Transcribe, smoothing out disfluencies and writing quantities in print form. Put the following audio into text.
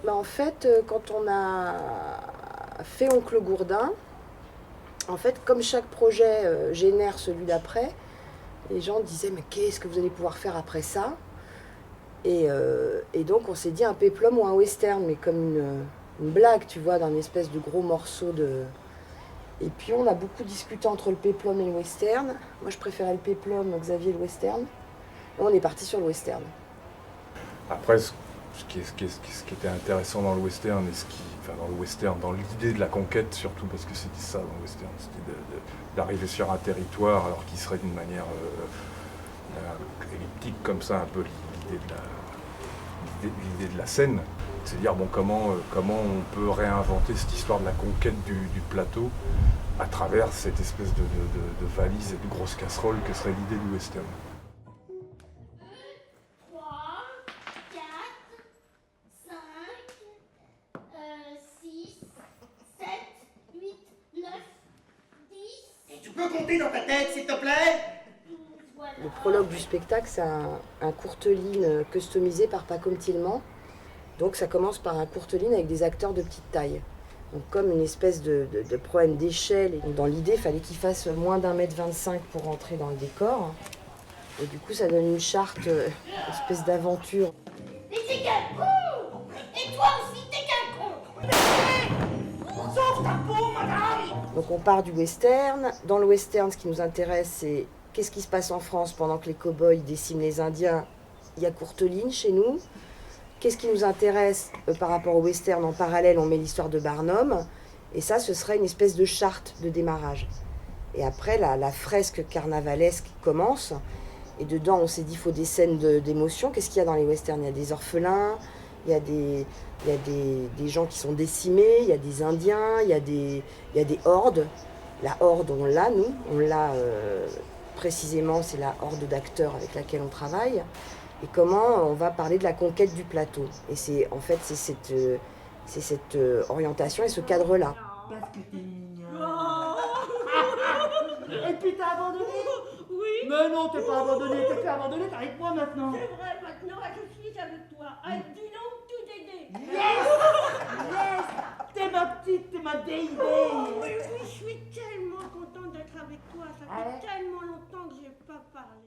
Bah, en fait, quand on a fait Oncle Gourdin, en fait, comme chaque projet génère celui d'après, les gens disaient mais qu'est-ce que vous allez pouvoir faire après ça et donc on s'est dit un péplum ou un western, mais comme une blague, tu vois, d'un espèce de gros morceau de... Et puis on a beaucoup discuté entre le péplum et le western. Moi je préférais le péplum, Xavier le western. Et on est parti sur le western. Après, ce qui était intéressant dans le western, dans l'idée de la conquête surtout, parce que c'était ça dans le western, c'était d'arriver sur un territoire alors qu'il serait d'une manière elliptique comme ça, un peu l'idée de la scène. C'est à dire bon, comment on peut réinventer cette histoire de la conquête du plateau à travers cette espèce de valise et de grosse casserole que serait l'idée du western. 3, 4, 5, 6, 7, 8, 9, 10. Et tu peux compter dans ta tête, s'il te plaît? Voilà. Le prologue du spectacle, c'est un courteline customisé par Pacôme Tillement. Donc ça commence par un courteline avec des acteurs de petite taille. Donc comme une espèce de problème d'échelle. Et dans l'idée, il fallait qu'il fasse moins d'1,25 m pour rentrer dans le décor. Et du coup, ça donne une charte, une espèce d'aventure. Mais t'es qu'un con! Et toi aussi, t'es qu'un con! Sauve ta peau, madame! Donc on part du western. Dans le western, ce qui nous intéresse, c'est qu'est-ce qui se passe en France pendant que les cow-boys déciment les Indiens. Il y a Courteline chez nous. Qu'est-ce qui nous intéresse par rapport au western? En parallèle, on met l'histoire de Barnum. Et ça, ce serait une espèce de charte de démarrage. Et après, la fresque carnavalesque commence. Et dedans, on s'est dit, il faut des scènes d'émotion. Qu'est-ce qu'il y a dans les westerns? Il y a des orphelins, il y a des gens qui sont décimés, il y a des Indiens, il y a des hordes. La horde, on l'a, nous. On l'a précisément, c'est la horde d'acteurs avec laquelle on travaille. Et comment on va parler de la conquête du plateau. Et c'est cette orientation et ce cadre-là. Parce que t'es mignon. Et puis t'as abandonné? Oui, Mais non, t'es pas abandonné, t'es plus abandonné, t'es avec moi maintenant. c'est vrai, maintenant je suis avec toi. Dis donc, tout aider. Yes! Yes! T'es ma petite, t'es ma baby. Oh, oui, oui, je suis tellement contente d'être avec toi. Ça Ah ouais? fait tellement longtemps que j'ai pas parlé.